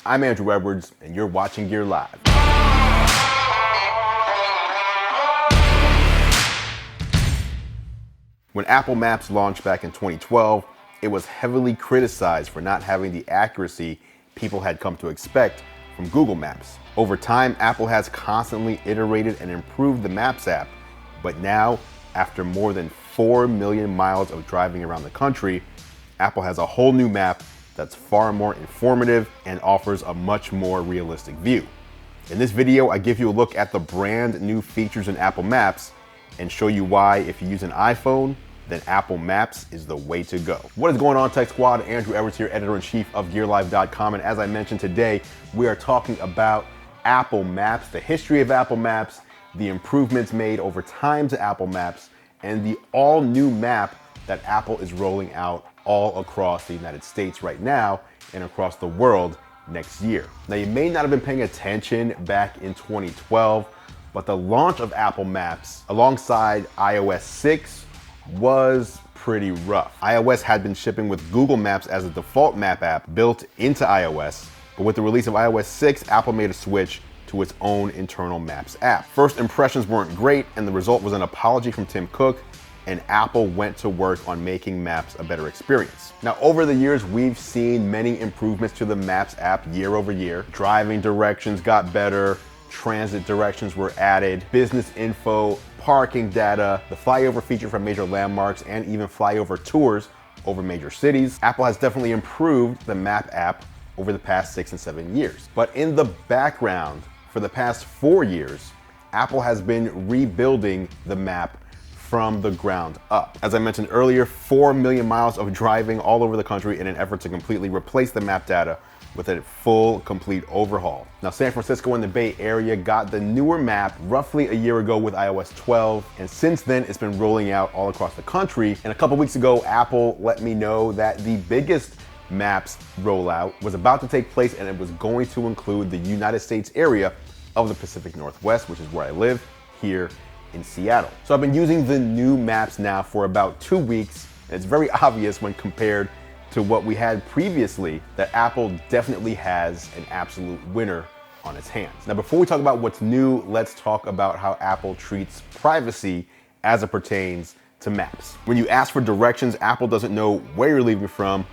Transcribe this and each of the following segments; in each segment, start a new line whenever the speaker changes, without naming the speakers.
I'm Andrew Edwards, and you're watching Gear Live. When Apple Maps launched back in 2012, it was heavily criticized for not having the accuracy people had come to expect from Google Maps. Over time, Apple has constantly iterated and improved the Maps app, but now, after more than 4 million miles of driving around the country, Apple has a whole new map that's far more informative and offers a much more realistic view. In this video, I give you a look at the brand new features in Apple Maps and show you why, if you use an iPhone, then Apple Maps is the way to go. What is going on, Tech Squad? Andrew Edwards here, editor-in-chief of GearLive.com, and as I mentioned today, we are talking about Apple Maps, the history of Apple Maps, the improvements made over time to Apple Maps, and the all-new map that Apple is rolling out all across the United States right now and across the world next year. Now, you may not have been paying attention back in 2012, but the launch of Apple Maps alongside iOS 6 was pretty rough. iOS had been shipping with Google Maps as a default map app built into iOS, but with the release of iOS 6, Apple made a switch to its own internal Maps app. First impressions weren't great, and the result was an apology from Tim Cook, and Apple went to work on making Maps a better experience. Now, over the years, we've seen many improvements to the Maps app year over year. Driving directions got better, transit directions were added, business info, parking data, the Flyover feature for major landmarks, and even Flyover tours over major cities. Apple has definitely improved the Map app over the past 6 and 7 years. But in the background, for the past 4 years, Apple has been rebuilding the map from the ground up. As I mentioned earlier, 4 million miles of driving all over the country in an effort to completely replace the map data with a full, complete overhaul. Now, San Francisco and the Bay Area got the newer map roughly a year ago with iOS 12, and since then it's been rolling out all across the country. And a couple weeks ago, Apple let me know that the biggest Maps rollout was about to take place, and it was going to include the United States area of the Pacific Northwest, which is where I live, here in Seattle. So I've been using the new Maps now for about 2 weeks, and it's very obvious when compared to what we had previously that Apple definitely has an absolute winner on its hands. Now, before we talk about what's new, let's talk about how Apple treats privacy as it pertains to Maps. When you ask for directions, Apple doesn't know where you're leaving from,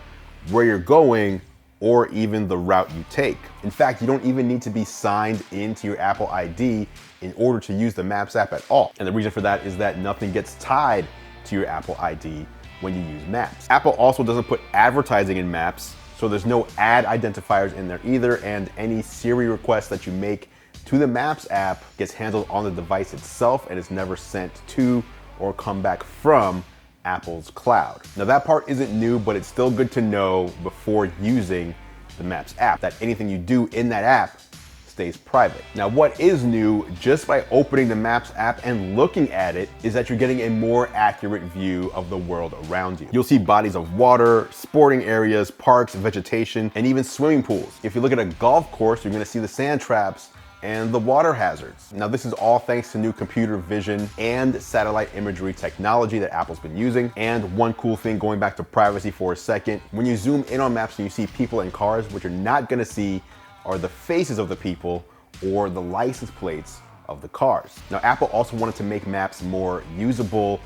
where you're going, or even the route you take. In fact, you don't even need to be signed into your Apple ID in order to use the Maps app at all. And the reason for that is that nothing gets tied to your Apple ID when you use Maps. Apple also doesn't put advertising in Maps, so there's no ad identifiers in there either, and any Siri request that you make to the Maps app gets handled on the device itself and is never sent to or come back from Apple's cloud. Now, that part isn't new, but it's still good to know before using the Maps app that anything you do in that app stays private. Now, what is new, just by opening the Maps app and looking at it, is that you're getting a more accurate view of the world around you. You'll see bodies of water, sporting areas, parks, vegetation, and even swimming pools. If you look at a golf course, you're gonna see the sand traps and the water hazards. Now, this is all thanks to new computer vision and satellite imagery technology that Apple's been using. And one cool thing, going back to privacy for a second, when you zoom in on Maps and you see people and cars, what you're not gonna see are the faces of the people or the license plates of the cars. Now, Apple also wanted to make Maps more usable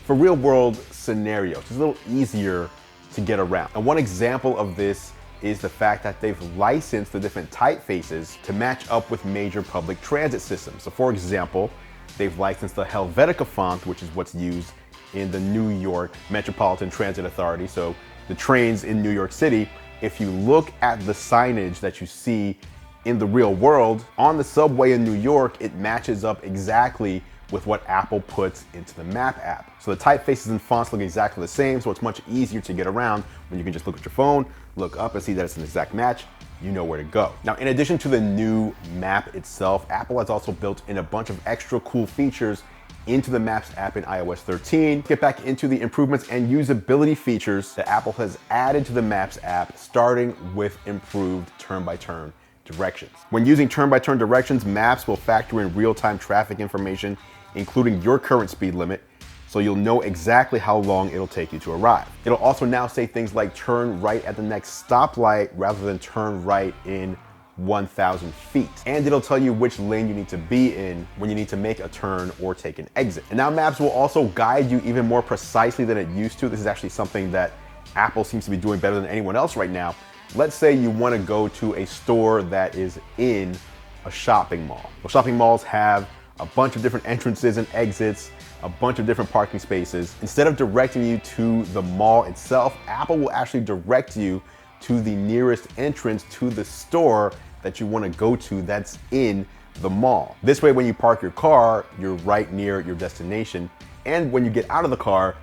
for real world scenarios. It's a little easier to get around. And one example of this is the fact that they've licensed the different typefaces to match up with major public transit systems. So for example, they've licensed the Helvetica font, which is what's used in the New York Metropolitan Transit Authority. So the trains in New York City, if you look at the signage that you see in the real world on the subway in New York, it matches up exactly with what Apple puts into the Map app. So the typefaces and fonts look exactly the same, so it's much easier to get around when you can just look at your phone, look up and see that it's an exact match. You know where to go. Now, in addition to the new map itself, Apple has also built in a bunch of extra cool features into the Maps app in iOS 13. Get back into the improvements and usability features that Apple has added to the Maps app, starting with improved turn-by-turn directions. When using turn-by-turn directions, Maps will factor in real-time traffic information, including your current speed limit, so you'll know exactly how long it'll take you to arrive. It'll also now say things like turn right at the next stoplight rather than turn right in 1,000 feet. And it'll tell you which lane you need to be in when you need to make a turn or take an exit. And now maps will also guide you even more precisely than it used to. This is actually something that Apple seems to be doing better than anyone else right now. Let's say you want to go to a store that is in a shopping mall. Well, shopping malls have a bunch of different entrances and exits, a bunch of different parking spaces. Instead of directing you to the mall itself, Apple will actually direct you to the nearest entrance to the store that you want to go to that's in the mall. This way, when you park your car, you're right near your destination. And when you get out of the car,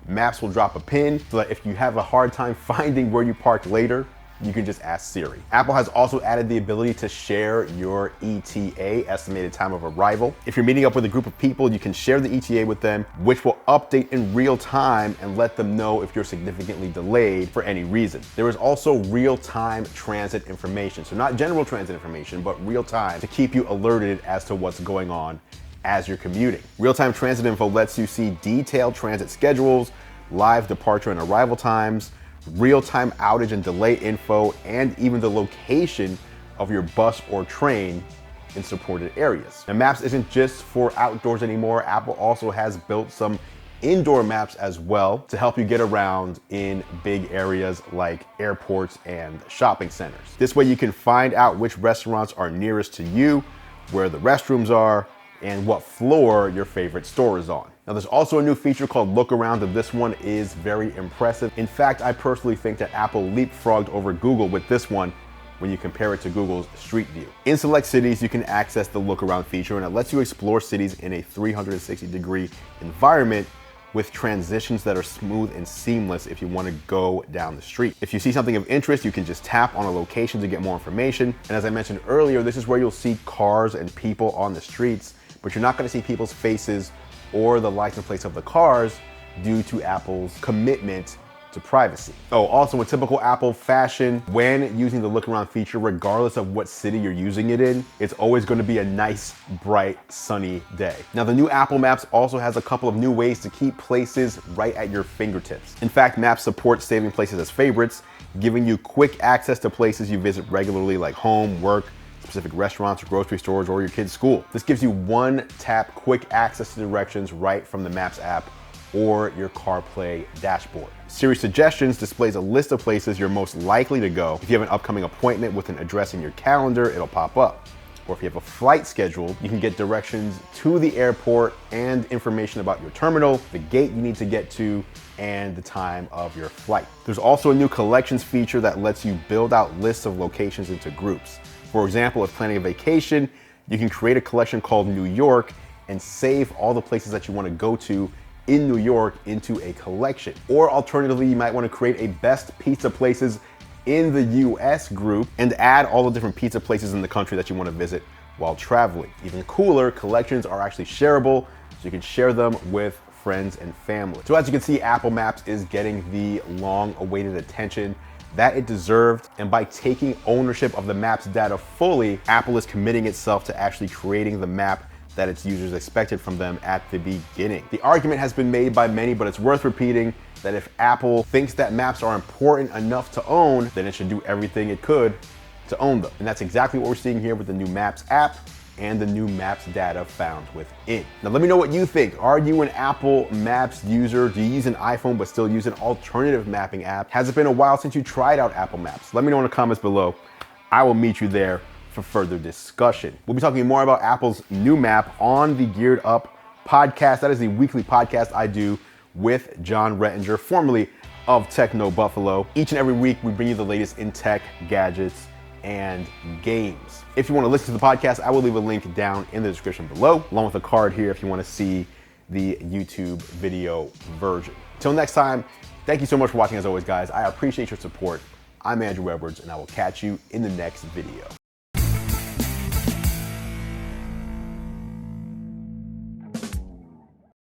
Maps will drop a pin so that if you have a hard time finding where you parked later, you can just ask Siri. Apple has also added the ability to share your ETA, estimated time of arrival. If you're meeting up with a group of people, you can share the ETA with them, which will update in real time and let them know if you're significantly delayed for any reason. There is also real-time transit information. So not general transit information, but real time to keep you alerted as to what's going on as you're commuting. Real-time transit info lets you see detailed transit schedules, live departure and arrival times, real-time outage and delay info, and even the location of your bus or train in supported areas. Now, Maps isn't just for outdoors anymore. Apple also has built some indoor maps as well to help you get around in big areas like airports and shopping centers. This way you can find out which restaurants are nearest to you, where the restrooms are, and what floor your favorite store is on. Now, there's also a new feature called Look Around, and this one is very impressive. In fact, I personally think that Apple leapfrogged over Google with this one when you compare it to Google's Street View. In select cities, you can access the Look Around feature, and it lets you explore cities in a 360-degree environment with transitions that are smooth and seamless if you want to go down the street. If you see something of interest, you can just tap on a location to get more information. And as I mentioned earlier, this is where you'll see cars and people on the streets, but you're not going to see people's faces or the license plates of the cars due to Apple's commitment to privacy. Oh, also in typical Apple fashion, when using the Look Around feature, regardless of what city you're using it in, it's always going to be a nice, bright, sunny day. Now, the new Apple Maps also has a couple of new ways to keep places right at your fingertips. In fact, Maps supports saving places as favorites, giving you quick access to places you visit regularly like home, work, specific restaurants or grocery stores, or your kid's school. This gives you one-tap quick access to directions right from the Maps app or your CarPlay dashboard. Siri Suggestions displays a list of places you're most likely to go. If you have an upcoming appointment with an address in your calendar, it'll pop up. Or if you have a flight scheduled, you can get directions to the airport and information about your terminal, the gate you need to get to, and the time of your flight. There's also a new collections feature that lets you build out lists of locations into groups. For example, if planning a vacation, you can create a collection called New York and save all the places that you want to go to in New York into a collection. Or alternatively, you might want to create a best pizza places in the US group and add all the different pizza places in the country that you want to visit while traveling. Even cooler, collections are actually shareable, so you can share them with friends and family. So as you can see, Apple Maps is getting the long-awaited attention that it deserved, and by taking ownership of the Maps data fully, Apple is committing itself to actually creating the map that its users expected from them at the beginning. The argument has been made by many, but it's worth repeating, that if Apple thinks that maps are important enough to own, then it should do everything it could to own them. And that's exactly what we're seeing here with the new Maps app and the new Maps data found within. Now let me know what you think. Are you an Apple Maps user? Do you use an iPhone but still use an alternative mapping app? Has it been a while since you tried out Apple Maps? Let me know in the comments below. I will meet you there for further discussion. We'll be talking more about Apple's new map on the Geared Up podcast. That is the weekly podcast I do with John Rettinger, formerly of Techno Buffalo. Each and every week, we bring you the latest in tech, gadgets, and games. If you want to listen to the podcast, I will leave a link down in the description below, along with a card here if you want to see the YouTube video version. Until next time, thank you so much for watching as always, guys. I appreciate your support. I'm Andrew Edwards, and I will catch you in the next video.